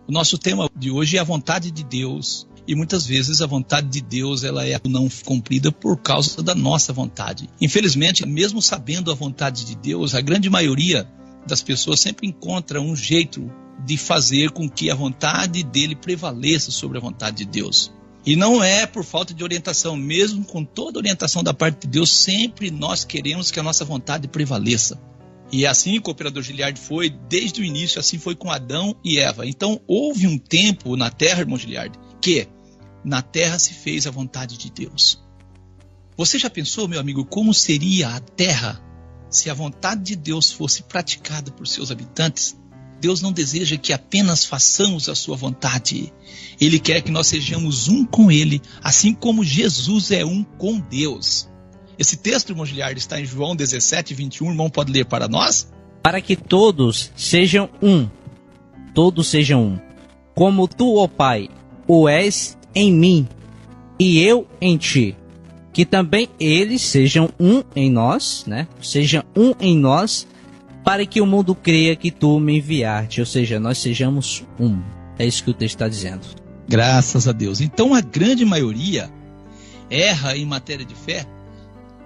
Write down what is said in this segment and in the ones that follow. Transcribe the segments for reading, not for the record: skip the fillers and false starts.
O nosso tema de hoje é a vontade de Deus. E muitas vezes a vontade de Deus ela é não cumprida por causa da nossa vontade. Infelizmente, mesmo sabendo a vontade de Deus, a grande maioria das pessoas sempre encontra um jeito de fazer com que a vontade dele prevaleça sobre a vontade de Deus. E não é por falta de orientação, mesmo com toda a orientação da parte de Deus, sempre nós queremos que a nossa vontade prevaleça. E assim o cooperador Giliardi foi, desde o início, assim foi com Adão e Eva. Então houve um tempo na terra, irmão Giliardi, que na terra se fez a vontade de Deus. Você já pensou, meu amigo, como seria a terra se a vontade de Deus fosse praticada por seus habitantes? Deus não deseja que apenas façamos a sua vontade. Ele quer que nós sejamos um com Ele, assim como Jesus é um com Deus. Esse texto, irmão Giliardi, está em João 17, 21. O irmão pode ler para nós? Para que todos sejam um, como tu, ó Pai, o és em mim, e eu em ti, que também eles sejam um em nós, né? Seja um em nós, para que o mundo creia que tu me enviaste, ou seja, nós sejamos um. É isso que o texto está dizendo. Graças a Deus. Então a grande maioria erra em matéria de fé,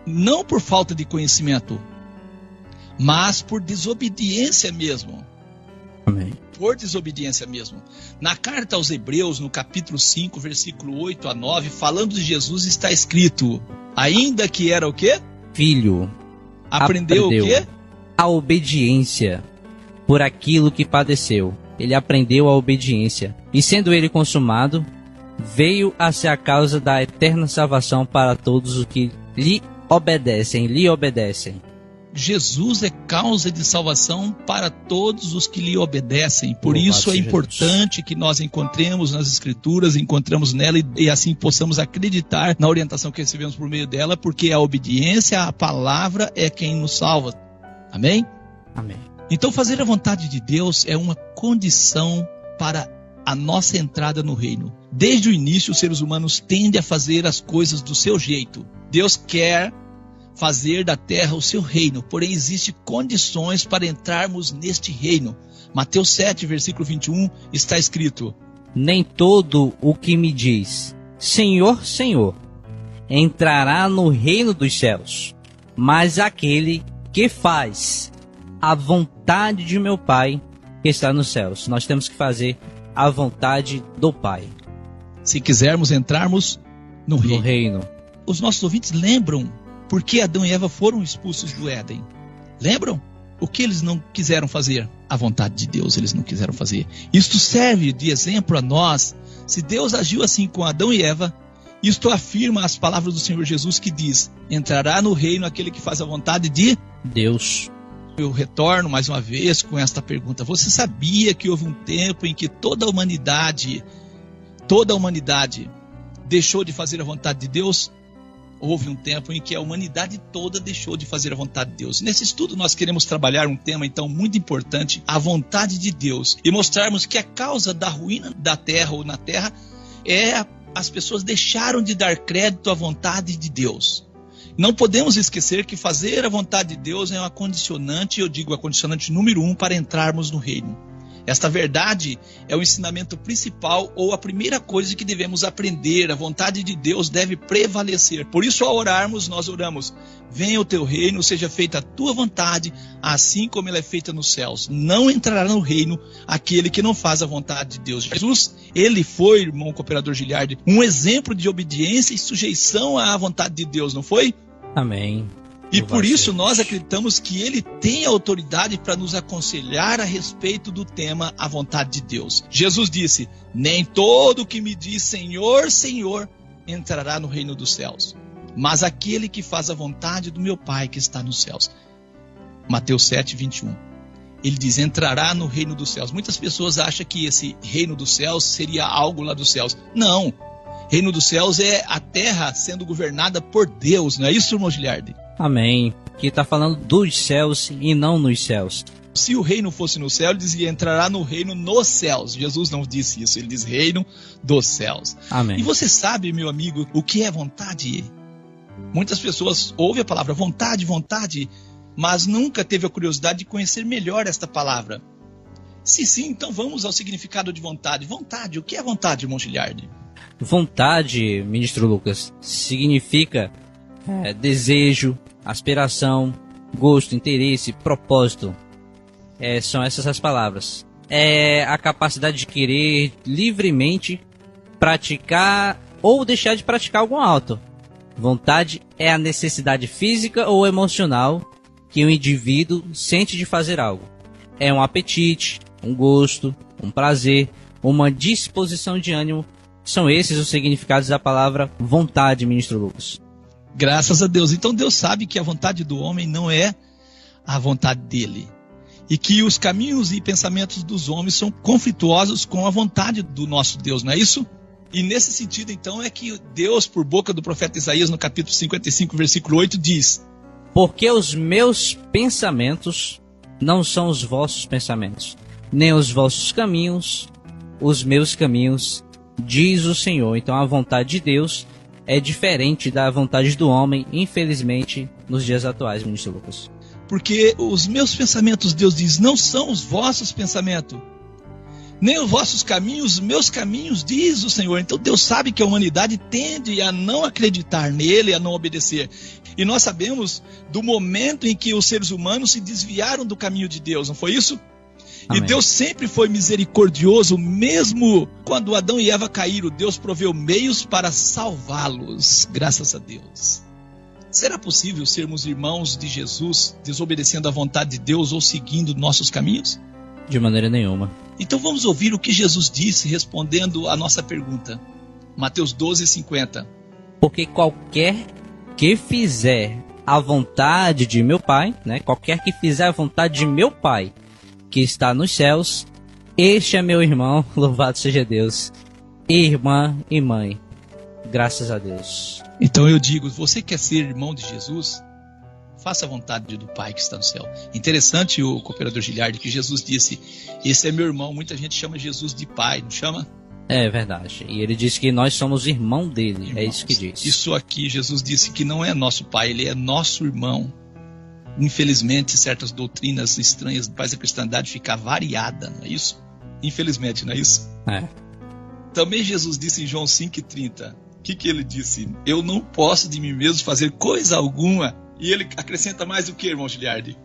não por falta de conhecimento, mas por desobediência mesmo. Amém. Por desobediência mesmo. Na carta aos Hebreus, no capítulo 5, versículo 8 a 9, falando de Jesus, está escrito: ainda que era o quê? Filho. Aprendeu o quê? A obediência por aquilo que padeceu. Ele aprendeu a obediência. E sendo ele consumado, veio a ser a causa da eterna salvação para todos os que lhe obedecem. Jesus é causa de salvação para todos os que lhe obedecem. Por isso é importante que nós encontremos nas Escrituras, encontramos nela e assim possamos acreditar na orientação que recebemos por meio dela, porque a obediência à palavra é quem nos salva. Amém? Amém. Então fazer a vontade de Deus é uma condição para a nossa entrada no reino. Desde o início, os seres humanos tendem a fazer as coisas do seu jeito. Deus quer fazer da terra o seu reino, porém existem condições para entrarmos neste reino. Mateus 7, versículo 21, está escrito: nem todo o que me diz Senhor, Senhor, entrará no reino dos céus, mas aquele que faz a vontade de meu Pai que está nos céus. Nós temos que fazer a vontade do Pai. Se quisermos entrarmos no reino. Os nossos ouvintes lembram por que Adão e Eva foram expulsos do Éden? Lembram? O que eles não quiseram fazer? A vontade de Deus eles não quiseram fazer. Isto serve de exemplo a nós. Se Deus agiu assim com Adão e Eva, isto afirma as palavras do Senhor Jesus que diz: entrará no reino aquele que faz a vontade de Deus. Eu retorno mais uma vez com esta pergunta. Você sabia que houve um tempo em que toda a humanidade deixou de fazer a vontade de Deus? Houve um tempo em que a humanidade toda deixou de fazer a vontade de Deus. Nesse estudo nós queremos trabalhar um tema então muito importante, a vontade de Deus, e mostrarmos que a causa da ruína da terra ou na terra é as pessoas deixaram de dar crédito à vontade de Deus. Não podemos esquecer que fazer a vontade de Deus é uma condicionante, eu digo a condicionante número 1 para entrarmos no reino. Esta verdade é o ensinamento principal ou a primeira coisa que devemos aprender. A vontade de Deus deve prevalecer. Por isso, ao orarmos, nós oramos: venha o teu reino, seja feita a tua vontade, assim como ela é feita nos céus. Não entrará no reino aquele que não faz a vontade de Deus. Jesus, ele foi, irmão cooperador Giliardi, um exemplo de obediência e sujeição à vontade de Deus, não foi? Amém. E por isso nós acreditamos que ele tem autoridade para nos aconselhar a respeito do tema a vontade de Deus. Jesus disse: nem todo que me diz Senhor, Senhor entrará no reino dos céus, mas aquele que faz a vontade do meu Pai que está nos céus. Mateus 7, 21. Ele diz: entrará no reino dos céus. Muitas pessoas acham que esse reino dos céus seria algo lá dos céus. Não. Reino dos céus é a terra sendo governada por Deus. Não é isso, irmão Giliardi? Amém. Que está falando dos céus e não nos céus. Se o reino fosse no céu, ele dizia: entrará no reino nos céus. Jesus não disse isso, ele diz reino dos céus. Amém. E você sabe, meu amigo, o que é vontade? Muitas pessoas ouvem a palavra vontade, vontade, mas nunca teve a curiosidade de conhecer melhor esta palavra. Se sim, então vamos ao significado de vontade. Vontade, o que é vontade, irmão Giliardi? Vontade, ministro Lucas, significa desejo, aspiração, gosto, interesse, propósito. São essas as palavras. É a capacidade de querer livremente praticar ou deixar de praticar algum ato. Vontade é a necessidade física ou emocional que o indivíduo sente de fazer algo. É um apetite, um gosto, um prazer, uma disposição de ânimo. São esses os significados da palavra vontade, ministro Lucas. Graças a Deus. Então Deus sabe que a vontade do homem não é a vontade dele. E que os caminhos e pensamentos dos homens são conflituosos com a vontade do nosso Deus, não é isso? E nesse sentido, então, é que Deus, por boca do profeta Isaías, no capítulo 55, versículo 8, diz: porque os meus pensamentos não são os vossos pensamentos, nem os vossos caminhos, os meus caminhos, diz o Senhor. Então a vontade de Deus é diferente da vontade do homem, infelizmente, nos dias atuais, ministro Lucas. Porque os meus pensamentos, Deus diz, não são os vossos pensamentos, nem os vossos caminhos, os meus caminhos, diz o Senhor. Então Deus sabe que a humanidade tende a não acreditar nele, a não obedecer. E nós sabemos do momento em que os seres humanos se desviaram do caminho de Deus, não foi isso? Amém. E Deus sempre foi misericordioso, mesmo quando Adão e Eva caíram, Deus proveu meios para salvá-los, graças a Deus. Será possível sermos irmãos de Jesus, desobedecendo à vontade de Deus ou seguindo nossos caminhos? De maneira nenhuma. Então vamos ouvir o que Jesus disse respondendo à nossa pergunta. Mateus 12:50. Porque qualquer que fizer a vontade de meu Pai, né? Qualquer que fizer a vontade de meu Pai, que está nos céus, este é meu irmão, louvado seja Deus, irmã e mãe. Graças a Deus. Então eu digo, você quer ser irmão de Jesus? Faça a vontade do Pai que está no céu. Interessante o cooperador Giliardi, que Jesus disse, esse é meu irmão. Muita gente chama Jesus de Pai, não chama? É verdade. E ele disse que nós somos irmão dele. Irmãos, é isso que diz. Isso aqui, Jesus disse que não é nosso Pai, ele é nosso irmão. Infelizmente, certas doutrinas estranhas faz a cristandade ficar variada, não é isso? Infelizmente, não é isso? É. Também Jesus disse em João 5,30, o que ele disse? Eu não posso de mim mesmo fazer coisa alguma. E ele acrescenta mais o que, irmão Giliardi?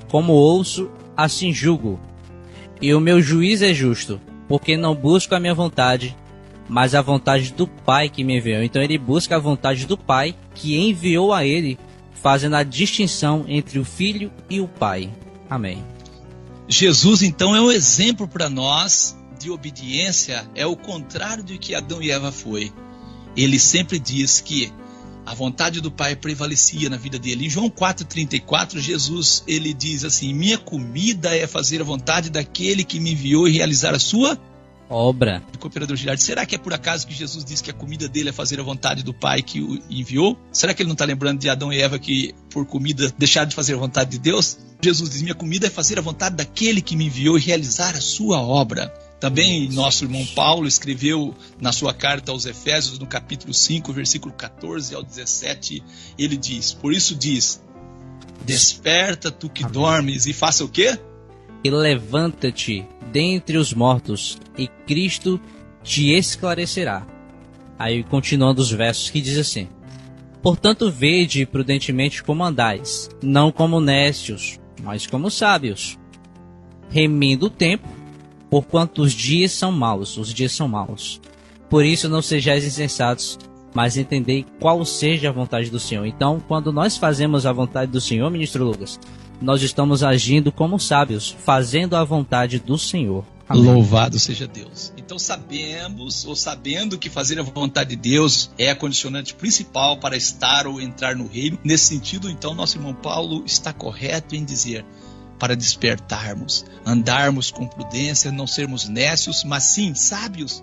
Como ouço, assim julgo. E o meu juízo é justo, porque não busco a minha vontade, mas a vontade do Pai que me enviou. Então ele busca a vontade do Pai que enviou a ele, fazendo a distinção entre o Filho e o Pai. Amém. Jesus, então, é um exemplo para nós de obediência, é o contrário do que Adão e Eva foi. Ele sempre diz que a vontade do Pai prevalecia na vida dele. Em João 4,34, Jesus ele diz assim, minha comida é fazer a vontade daquele que me enviou e realizar a sua obra. Cooperador Giliardi, será que é por acaso que Jesus disse que a comida dele é fazer a vontade do Pai que o enviou? Será que ele não está lembrando de Adão e Eva que por comida deixaram de fazer a vontade de Deus? Jesus diz, minha comida é fazer a vontade daquele que me enviou e realizar a sua obra. Também nosso irmão Paulo escreveu na sua carta aos Efésios, no capítulo 5, versículo 14 ao 17, ele diz, por isso diz, desperta tu que dormes e faça o quê? E levanta-te dentre os mortos, e Cristo te esclarecerá. Aí continuando os versos que diz assim, portanto vede prudentemente como andais, não como necios, mas como sábios, remindo o tempo, porquanto os dias são maus, Por isso não sejais insensatos, mas entendei qual seja a vontade do Senhor. Então, quando nós fazemos a vontade do Senhor, ministro Lucas, nós estamos agindo como sábios, fazendo a vontade do Senhor. Amém. Louvado seja Deus. Então sabendo que fazer a vontade de Deus é a condicionante principal para estar ou entrar no reino. Nesse sentido, então, nosso irmão Paulo está correto em dizer, para despertarmos, andarmos com prudência, não sermos nécios, mas sim sábios,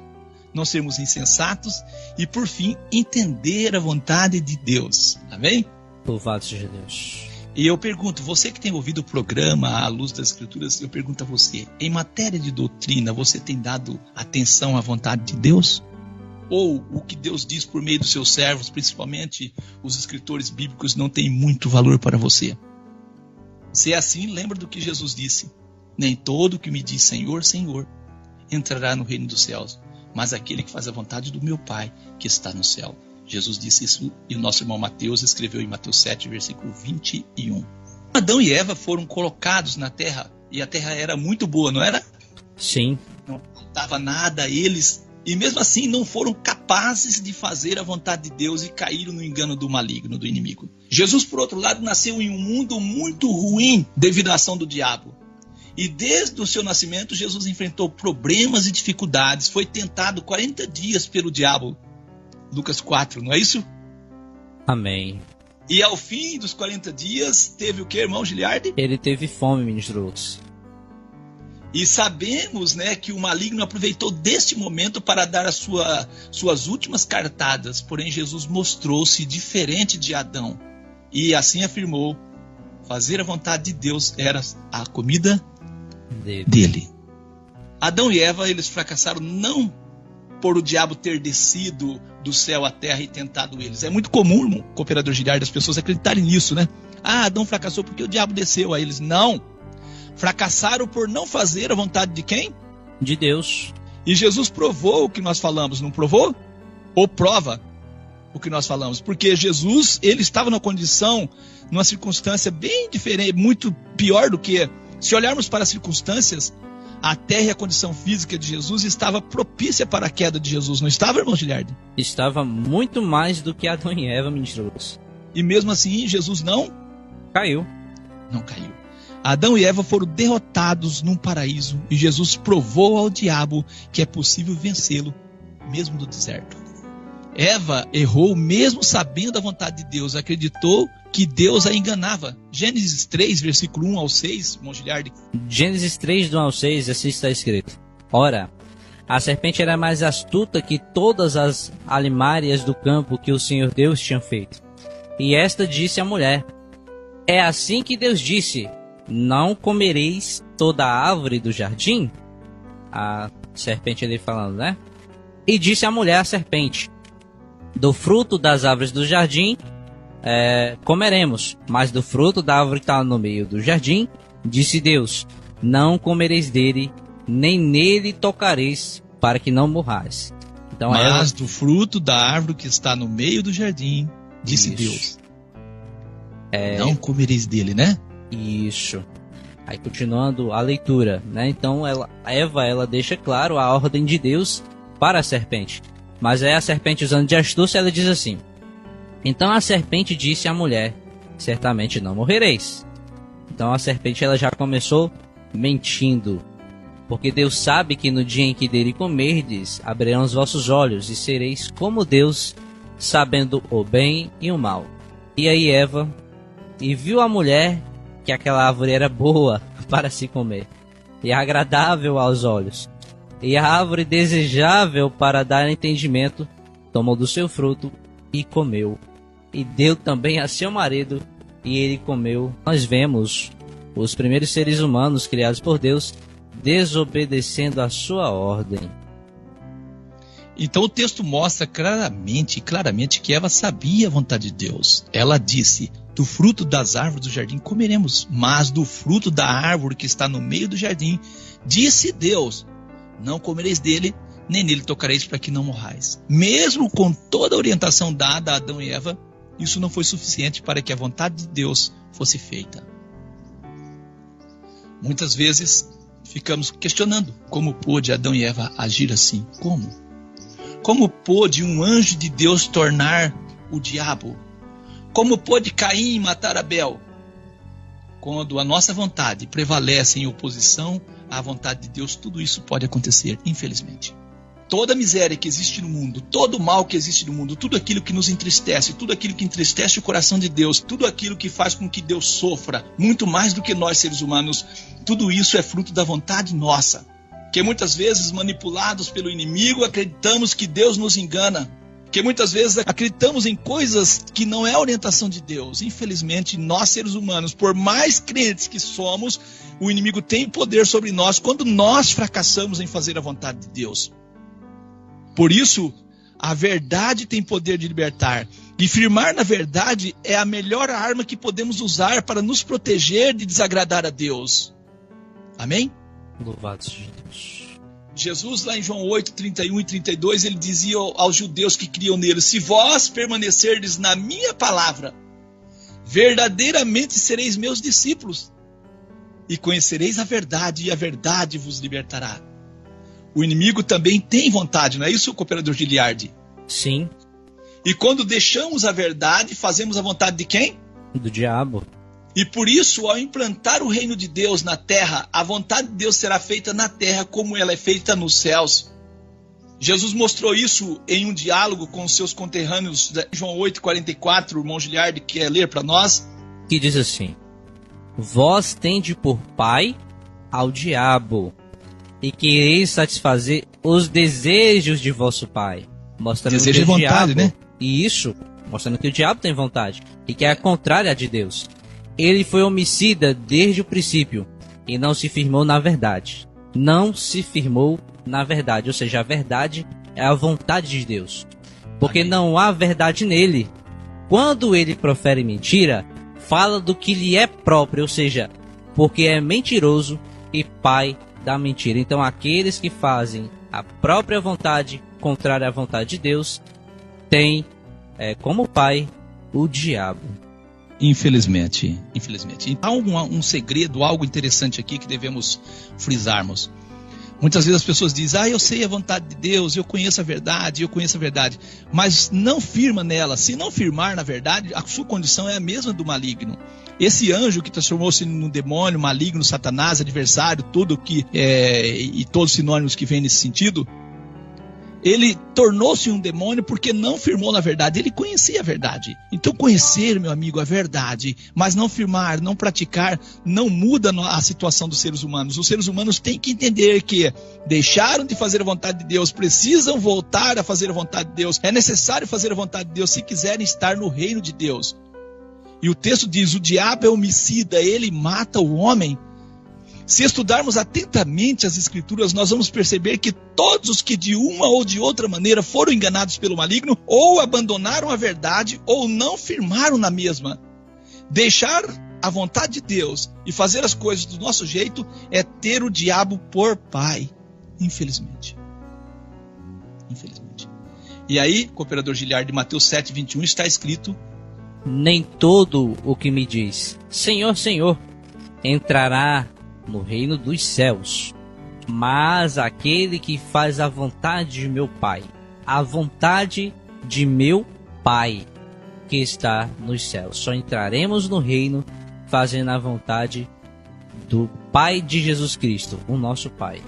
não sermos insensatos e, por fim, entender a vontade de Deus. Amém? Louvado seja Deus. E eu pergunto, você que tem ouvido o programa à luz das Escrituras, eu pergunto a você, em matéria de doutrina, você tem dado atenção à vontade de Deus? Ou o que Deus diz por meio dos seus servos, principalmente os escritores bíblicos, não tem muito valor para você? Se é assim, lembra do que Jesus disse. Nem todo que me diz Senhor, Senhor, entrará no reino dos céus, mas aquele que faz a vontade do meu Pai que está no céu. Jesus disse isso e o nosso irmão Mateus escreveu em Mateus 7, versículo 21. Adão e Eva foram colocados na terra e a terra era muito boa, não era? Sim. Não faltava nada a eles e mesmo assim não foram capazes de fazer a vontade de Deus e caíram no engano do maligno, do inimigo. Jesus, por outro lado, nasceu em um mundo muito ruim devido à ação do diabo. E desde o seu nascimento, Jesus enfrentou problemas e dificuldades. Foi tentado 40 dias pelo diabo. Lucas 4, não é isso? Amém. E ao fim dos 40 dias, teve o que, irmão Giliardi? Ele teve fome, ministro Lucas. E sabemos, né, que o maligno aproveitou deste momento para dar as suas últimas cartadas. Porém, Jesus mostrou-se diferente de Adão. E assim afirmou, fazer a vontade de Deus era a comida dele. Adão e Eva, eles fracassaram não por o diabo ter descido do céu à terra e tentado eles. É muito comum, irmão, cooperador Giliardi, as pessoas acreditarem nisso, né? Adão fracassou porque o diabo desceu a eles. Não. Fracassaram por não fazer a vontade de quem? De Deus. E Jesus provou o que nós falamos, não provou? Ou prova o que nós falamos? Porque Jesus, ele estava numa condição, numa circunstância bem diferente, muito pior do que... Se olharmos para as circunstâncias, a terra e a condição física de Jesus estava propícia para a queda de Jesus, não estava, irmão Giliardi? Estava muito mais do que Adão e Eva, ministro Lucas. E mesmo assim, Jesus não caiu. Não caiu. Adão e Eva foram derrotados num paraíso e Jesus provou ao diabo que é possível vencê-lo, mesmo no deserto. Eva errou mesmo sabendo a vontade de Deus, acreditou que Deus a enganava. Gênesis 3, versículo 1 ao 6, irmão Giliardi. Gênesis 3, do 1 ao 6, assim está escrito. Ora, a serpente era mais astuta que todas as alimárias do campo que o Senhor Deus tinha feito. E esta disse à mulher, é assim que Deus disse, não comereis toda a árvore do jardim? A serpente ali falando, né? E disse a mulher à serpente, do fruto das árvores do jardim comeremos, mas do fruto da árvore que está no meio do jardim, disse Deus, não comereis dele, nem nele tocareis, para que não morrais. Então, mas do fruto da árvore que está no meio do jardim, disse Deus, não comereis dele, né? Isso. Aí continuando a leitura, né? Então Eva deixa claro a ordem de Deus para a serpente. Mas aí a serpente, usando de astúcia, ela diz assim, então a serpente disse à mulher, certamente não morrereis. Então a serpente ela já começou mentindo, porque Deus sabe que no dia em que dele comerdes, abrirão os vossos olhos e sereis como Deus, sabendo o bem e o mal. E aí Eva, e viu a mulher que aquela árvore era boa para se comer, e agradável aos olhos, e a árvore desejável para dar entendimento, tomou do seu fruto e comeu, e deu também a seu marido, e ele comeu. Nós vemos os primeiros seres humanos criados por Deus desobedecendo a sua ordem. Então o texto mostra claramente que Eva sabia a vontade de Deus. Ela disse, do fruto das árvores do jardim comeremos, mas do fruto da árvore que está no meio do jardim, disse Deus, não comereis dele, nem nele tocareis para que não morrais. Mesmo com toda a orientação dada a Adão e Eva, isso não foi suficiente para que a vontade de Deus fosse feita. Muitas vezes ficamos questionando como pôde Adão e Eva agir assim. Como? Como pôde um anjo de Deus tornar o diabo? Como pôde Caim matar Abel? Quando a nossa vontade prevalece em oposição à vontade de Deus, tudo isso pode acontecer, infelizmente. Toda a miséria que existe no mundo, todo o mal que existe no mundo, tudo aquilo que nos entristece, tudo aquilo que entristece o coração de Deus, tudo aquilo que faz com que Deus sofra, muito mais do que nós seres humanos, tudo isso é fruto da vontade nossa. Que muitas vezes, manipulados pelo inimigo, acreditamos que Deus nos engana. Que muitas vezes acreditamos em coisas que não é a orientação de Deus. Infelizmente, nós seres humanos, por mais crentes que somos, o inimigo tem poder sobre nós quando nós fracassamos em fazer a vontade de Deus. Por isso, a verdade tem poder de libertar. E firmar na verdade é a melhor arma que podemos usar para nos proteger de desagradar a Deus. Amém? Louvado seja Deus. Jesus, lá em João 8, 31 e 32, ele dizia aos judeus que criam nele: se vós permanecerdes na minha palavra, verdadeiramente sereis meus discípulos, e conhecereis a verdade, e a verdade vos libertará. O inimigo também tem vontade, não é isso, cooperador Giliardi? Sim. E quando deixamos a verdade, fazemos a vontade de quem? Do diabo. E por isso, ao implantar o reino de Deus na terra, a vontade de Deus será feita na terra como ela é feita nos céus. Jesus mostrou isso em um diálogo com os seus conterrâneos, João 8,44, o irmão Giliardi quer ler para nós. Que diz assim: vós tende por pai ao diabo, e quereis satisfazer os desejos de vosso pai. Mostrando Desejo que o vontade, diabo, né? E isso, mostrando que o diabo tem vontade, e que é a contrária de Deus. Ele foi homicida desde o princípio, e não se firmou na verdade. Não se firmou na verdade, ou seja, a verdade é a vontade de Deus. Porque Amém. não há verdade nele. Quando ele profere mentira, fala do que lhe é próprio, ou seja, porque é mentiroso e pai da mentira. Então aqueles que fazem a própria vontade, contrária à vontade de Deus, têm como pai o diabo. Infelizmente. Há um segredo, algo interessante aqui que devemos frisarmos. Muitas vezes as pessoas dizem: eu sei a vontade de Deus, eu conheço a verdade, mas não firma nela. Se não firmar na verdade, a sua condição é a mesma do maligno. Esse anjo que transformou-se num demônio, maligno, Satanás, adversário, tudo que e todos os sinônimos que vêm nesse sentido, ele tornou-se um demônio porque não firmou na verdade. Ele conhecia a verdade. Então conhecer, meu amigo, a verdade, mas não firmar, não praticar, não muda a situação dos seres humanos. Os seres humanos têm que entender que deixaram de fazer a vontade de Deus, precisam voltar a fazer a vontade de Deus. É necessário fazer a vontade de Deus se quiserem estar no reino de Deus. E o texto diz: o diabo é homicida, ele mata o homem. Se estudarmos atentamente as Escrituras, nós vamos perceber que todos os que de uma ou de outra maneira foram enganados pelo maligno, ou abandonaram a verdade, ou não firmaram na mesma. Deixar a vontade de Deus e fazer as coisas do nosso jeito é ter o diabo por pai. Infelizmente. E aí, cooperador Giliardi, de Mateus 7, 21, está escrito: nem todo o que me diz Senhor, Senhor, entrará no reino dos céus, mas aquele que faz a vontade de meu Pai, a vontade de meu Pai que está nos céus. Só entraremos no reino fazendo a vontade do Pai de Jesus Cristo, o nosso Pai.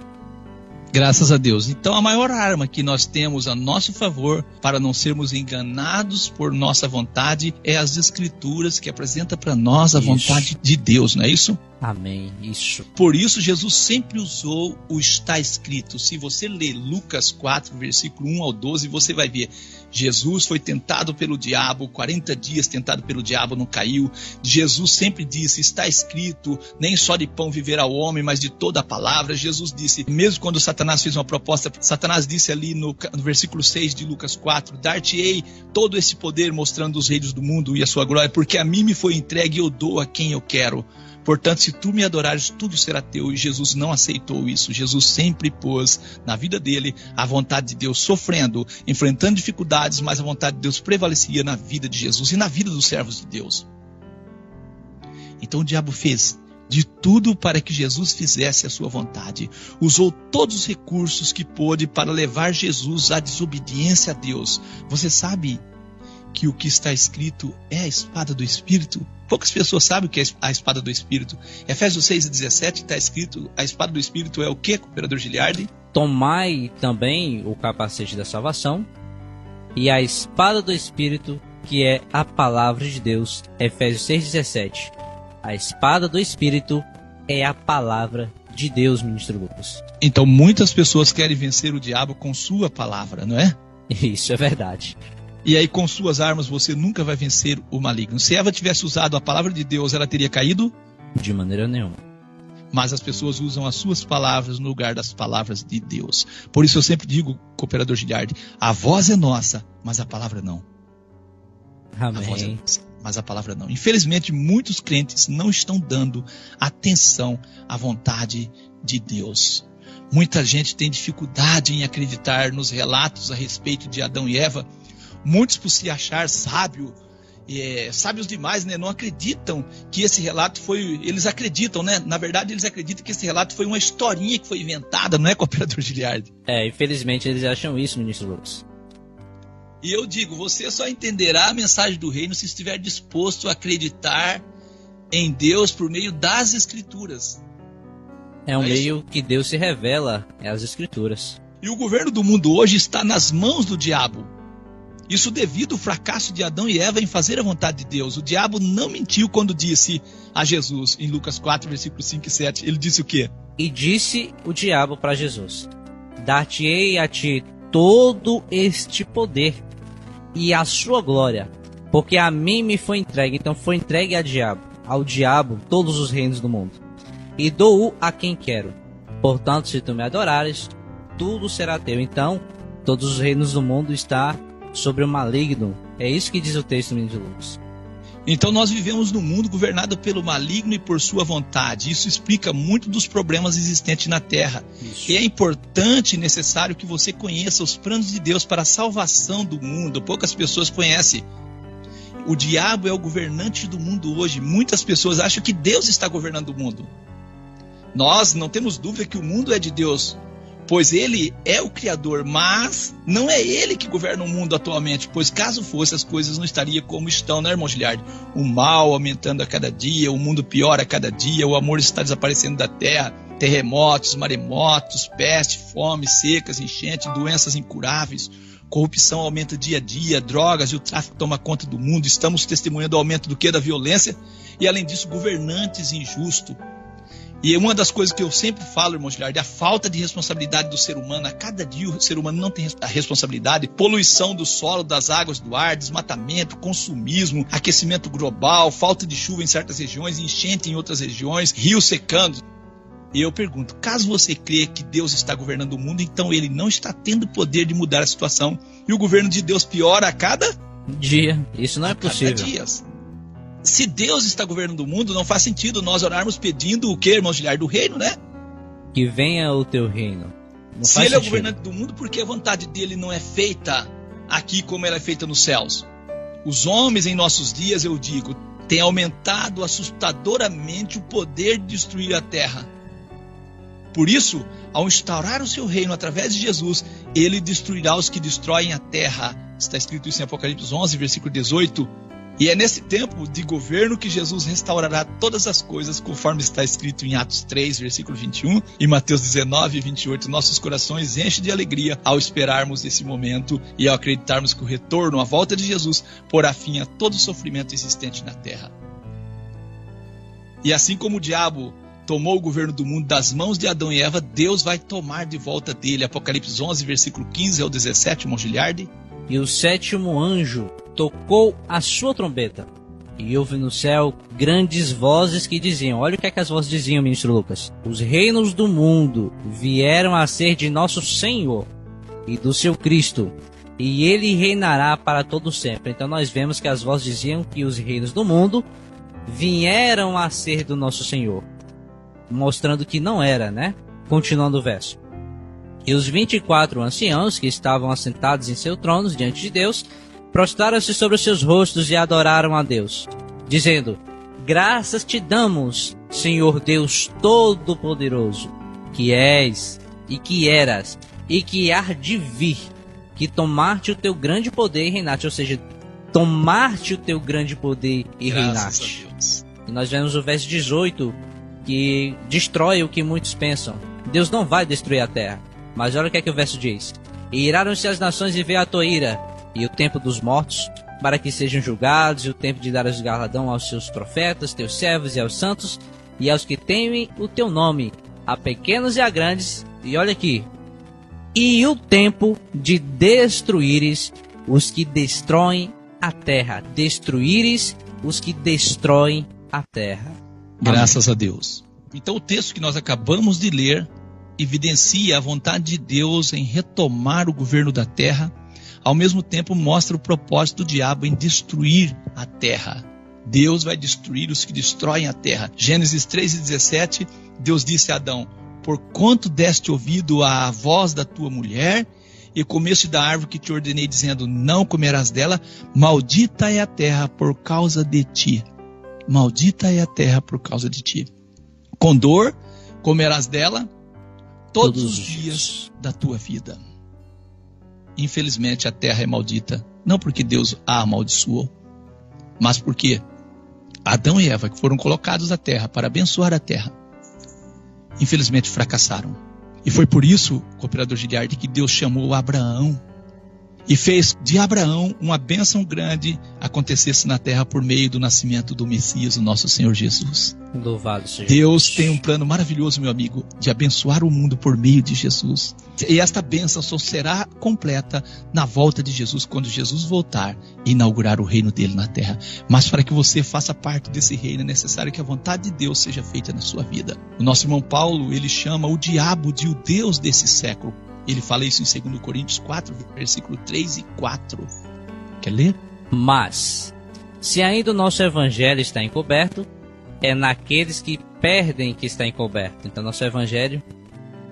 Graças a Deus. Então a maior arma que nós temos a nosso favor para não sermos enganados por nossa vontade é as Escrituras, que apresenta para nós a vontade de Deus, não é isso? Amém, isso. Por isso Jesus sempre usou o está escrito. Se você ler Lucas 4, versículo 1 ao 12, você vai ver: Jesus foi tentado pelo diabo, 40 dias tentado pelo diabo, não caiu. Jesus sempre disse: está escrito, nem só de pão viverá o homem, mas de toda a palavra. Jesus disse, mesmo quando Satanás fez uma proposta, Satanás disse ali no versículo 6 de Lucas 4: dar-te-ei todo esse poder, mostrando os reinos do mundo e a sua glória, porque a mim me foi entregue e eu dou a quem eu quero. Portanto, se tu me adorares, tudo será teu. E Jesus não aceitou isso. Jesus sempre pôs na vida dele a vontade de Deus, sofrendo, enfrentando dificuldades, mas a vontade de Deus prevalecia na vida de Jesus e na vida dos servos de Deus. Então o diabo fez de tudo para que Jesus fizesse a sua vontade. Usou todos os recursos que pôde para levar Jesus à desobediência a Deus. Você sabe que o que está escrito é a espada do Espírito? Poucas pessoas sabem o que é a espada do Espírito. Efésios 6:17 está escrito: a espada do Espírito é o que, cooperador Giliardi? Tomai também o capacete da salvação e a espada do Espírito, que é a palavra de Deus. Efésios 6:17. A espada do Espírito é a palavra de Deus, ministro Lucas. Então muitas pessoas querem vencer o diabo com sua palavra, não é? Isso é verdade. E aí com suas armas você nunca vai vencer o maligno. Se Eva tivesse usado a palavra de Deus, ela teria caído? De maneira nenhuma. Mas as pessoas usam as suas palavras no lugar das palavras de Deus. Por isso eu sempre digo, cooperador Giliardi, a voz é nossa, mas a palavra não. Amém. A voz é nossa. mas a palavra não. Infelizmente, muitos crentes não estão dando atenção à vontade de Deus. Muita gente tem dificuldade em acreditar nos relatos a respeito de Adão e Eva. Muitos, por se achar sábios demais, né, não acreditam que esse relato foi... Eles acreditam, né? Na verdade, eles acreditam que esse relato foi uma historinha que foi inventada, não é, cooperador Giliardi? Infelizmente eles acham isso, ministro Lucas. E eu digo, você só entenderá a mensagem do reino se estiver disposto a acreditar em Deus por meio das Escrituras. É um meio que Deus se revela, é as Escrituras. E o governo do mundo hoje está nas mãos do diabo. Isso devido ao fracasso de Adão e Eva em fazer a vontade de Deus. O diabo não mentiu quando disse a Jesus, em Lucas 4, versículos 5 e 7. Ele disse o quê? E disse o diabo para Jesus: dar-te-ei a ti todo este poder e a sua glória, porque a mim me foi entregue. Então foi entregue ao diabo todos os reinos do mundo, e dou-o a quem quero. Portanto, se tu me adorares, tudo será teu. Então todos os reinos do mundo estão sobre o maligno. É isso que diz o texto de Lucas. Então nós vivemos num mundo governado pelo maligno e por sua vontade. Isso explica muito dos problemas existentes na Terra. Isso. E é importante e necessário que você conheça os planos de Deus para a salvação do mundo. Poucas pessoas conhecem. O diabo é o governante do mundo hoje. Muitas pessoas acham que Deus está governando o mundo. Nós não temos dúvida que o mundo é de Deus, pois ele é o Criador, mas não é ele que governa o mundo atualmente, pois caso fosse, as coisas não estariam como estão, né, irmão Giliardi? O mal aumentando a cada dia, o mundo piora a cada dia, o amor está desaparecendo da terra, terremotos, maremotos, peste, fome, secas, enchente, doenças incuráveis, corrupção aumenta dia a dia, drogas e o tráfico toma conta do mundo, estamos testemunhando o aumento do quê? Da violência, e além disso, governantes injustos. E uma das coisas que eu sempre falo, irmão Giliardi, a falta de responsabilidade do ser humano. A cada dia o ser humano não tem a responsabilidade. Poluição do solo, das águas, do ar, desmatamento, consumismo, aquecimento global, falta de chuva em certas regiões, enchente em outras regiões, rios secando. E eu pergunto, caso você crê que Deus está governando o mundo, então ele não está tendo poder de mudar a situação. E o governo de Deus piora a cada dia. Isso não é possível. Cada dia. Se Deus está governando o mundo, não faz sentido nós orarmos pedindo o quê, irmão Giliardi? Do reino, né? Que venha o teu reino. Não Se ele é o governante do mundo, por que a vontade dele não é feita aqui como ela é feita nos céus? Os homens em nossos dias, eu digo, têm aumentado assustadoramente o poder de destruir a terra. Por isso, ao instaurar o seu reino através de Jesus, ele destruirá os que destroem a terra. Está escrito isso em Apocalipse 11, versículo 18. E é nesse tempo de governo que Jesus restaurará todas as coisas, conforme está escrito em Atos 3, versículo 21, e Mateus 19, 28. Nossos corações enchem de alegria ao esperarmos esse momento e ao acreditarmos que o retorno, a volta de Jesus, porá fim a todo o sofrimento existente na terra. E assim como o diabo tomou o governo do mundo das mãos de Adão e Eva, Deus vai tomar de volta dele. Apocalipse 11, versículo 15 ao 17, irmão Giliardi. E o sétimo anjo tocou a sua trombeta, e houve no céu grandes vozes que diziam... Olha o que é que as vozes diziam, ministro Lucas. Os reinos do mundo vieram a ser de nosso Senhor e do seu Cristo, e ele reinará para todo sempre. Então nós vemos que as vozes diziam que os reinos do mundo vieram a ser do nosso Senhor, mostrando que não era, né? Continuando o verso. E os 24 anciãos que estavam assentados em seus tronos diante de Deus prostraram-se sobre os seus rostos e adoraram a Deus, dizendo: graças te damos, Senhor Deus Todo-Poderoso, que és, e que eras, e que há de vir, que tomaste o teu grande poder e reinaste. Ou seja, tomaste o teu grande poder e reinaste. E nós vemos o verso 18, que destrói o que muitos pensam. Deus não vai destruir a terra. Mas olha o que é que o verso diz: e iraram-se as nações e veio a tua ira, e o tempo dos mortos, para que sejam julgados, e o tempo de dar os galardão aos seus profetas, teus servos e aos santos, e aos que temem o teu nome, a pequenos e a grandes. E olha aqui: e o tempo de destruíres os que destroem a terra. Destruíres os que destroem a terra. Graças a Deus. Então o texto que nós acabamos de ler evidencia a vontade de Deus em retomar o governo da terra, ao mesmo tempo mostra o propósito do diabo em destruir a terra. Deus vai destruir os que destroem a terra. Gênesis 3:17, Deus disse a Adão: porquanto deste ouvido à voz da tua mulher, e comeste da árvore que te ordenei, dizendo, não comerás dela, maldita é a terra por causa de ti. Maldita é a terra por causa de ti. Com dor comerás dela todos os dias da tua vida. Infelizmente a terra é maldita, não porque Deus a amaldiçoou, mas porque Adão e Eva, que foram colocados à terra para abençoar a terra, infelizmente fracassaram. E foi por isso, cooperador Giliardi, que Deus chamou Abraão e fez de Abraão uma bênção grande acontecesse na terra por meio do nascimento do Messias, o nosso Senhor Jesus. Louvado seja Deus Deus. tem um plano maravilhoso, meu amigo, de abençoar o mundo por meio de Jesus. E esta bênção só será completa na volta de Jesus, quando Jesus voltar e inaugurar o reino dele na terra. Mas para que você faça parte desse reino, é necessário que a vontade de Deus seja feita na sua vida. O nosso irmão Paulo, ele chama o diabo de o Deus desse século. Ele fala isso em 2 Coríntios 4, versículo 3 e 4. Quer ler? Mas, se ainda o nosso evangelho está encoberto, é naqueles que perdem que está encoberto. Então, nosso evangelho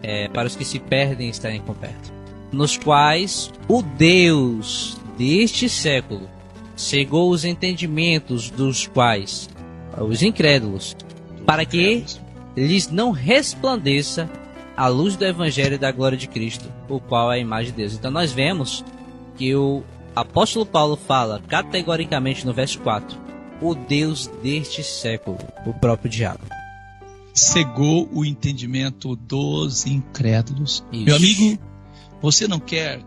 é para os que se perdem está encoberto. Nos quais o Deus deste século cegou os entendimentos dos quais, os incrédulos, para que lhes não resplandeça a luz do evangelho da glória de Cristo, o qual é a imagem de Deus. Então nós vemos que o apóstolo Paulo fala categoricamente no verso 4, o Deus deste século, o próprio diabo. Cegou o entendimento dos incrédulos. Isso. Meu amigo, você não quer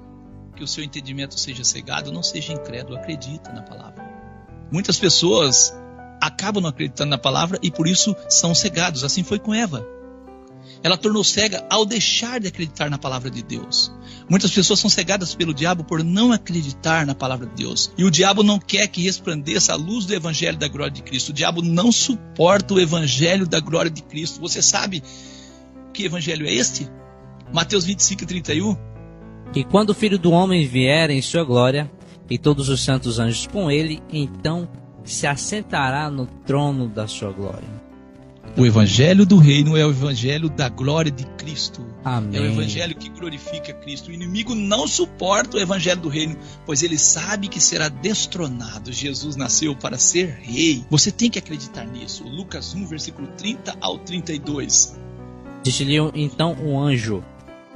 que o seu entendimento seja cegado? Não seja incrédulo, acredita na palavra. Muitas pessoas acabam não acreditando na palavra e por isso são cegados. Assim foi com Eva. Ela tornou cega ao deixar de acreditar na palavra de Deus. Muitas pessoas são cegadas pelo diabo por não acreditar na palavra de Deus. E o diabo não quer que resplandeça a luz do evangelho da glória de Cristo. O diabo não suporta o evangelho da glória de Cristo. Você sabe que evangelho é este? Mateus 25:31. E quando o Filho do Homem vier em sua glória, e todos os santos anjos com ele, então se assentará no trono da sua glória. O evangelho do reino é o evangelho da glória de Cristo. Amém. É o evangelho que glorifica Cristo. O inimigo não suporta o evangelho do reino, pois ele sabe que será destronado. Jesus nasceu para ser rei. Você tem que acreditar nisso. Lucas 1, versículo 30 ao 32. Disse-lhe então um anjo: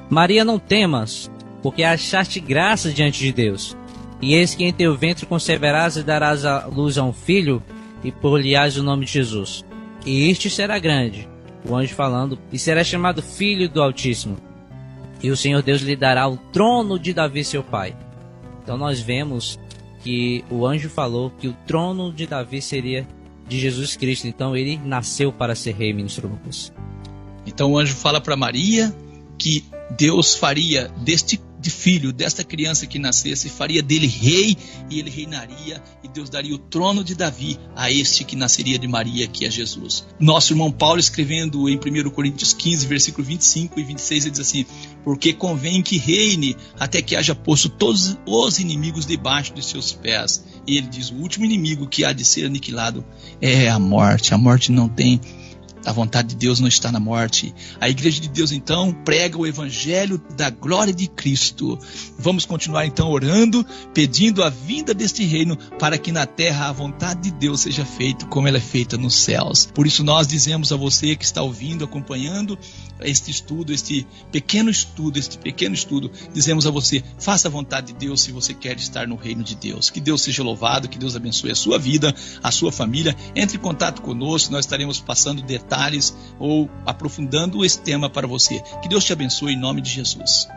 Maria, não temas, porque achaste graça diante de Deus. E eis que em teu ventre conceberás e darás a luz a um filho, e por-lhe-ás o nome de Jesus. E este será grande, o anjo falando, e será chamado Filho do Altíssimo. E o Senhor Deus lhe dará o trono de Davi seu pai. Então nós vemos que o anjo falou que o trono de Davi seria de Jesus Cristo. Então ele nasceu para ser rei, ministro Lucas. Então o anjo fala para Maria que Deus faria deste filho, desta criança que nascesse, faria dele rei, e ele reinaria, e Deus daria o trono de Davi a este que nasceria de Maria, que é Jesus. Nosso irmão Paulo, escrevendo em 1 Coríntios 15, versículo 25 e 26, ele diz assim: porque convém que reine até que haja posto todos os inimigos debaixo de seus pés. E ele diz: o último inimigo que há de ser aniquilado é a morte. A morte não tem... A vontade de Deus não está na morte. A igreja de Deus, então, prega o evangelho da glória de Cristo. Vamos continuar, então, orando, pedindo a vinda deste reino, para que na terra a vontade de Deus seja feita como ela é feita nos céus. Por isso nós dizemos a você que está ouvindo, acompanhando este estudo, este pequeno estudo, dizemos a você: faça a vontade de Deus se você quer estar no reino de Deus. Que Deus seja louvado, que Deus abençoe a sua vida, a sua família. Entre em contato conosco, nós estaremos passando detalhes ou aprofundando esse tema para você. Que Deus te abençoe em nome de Jesus.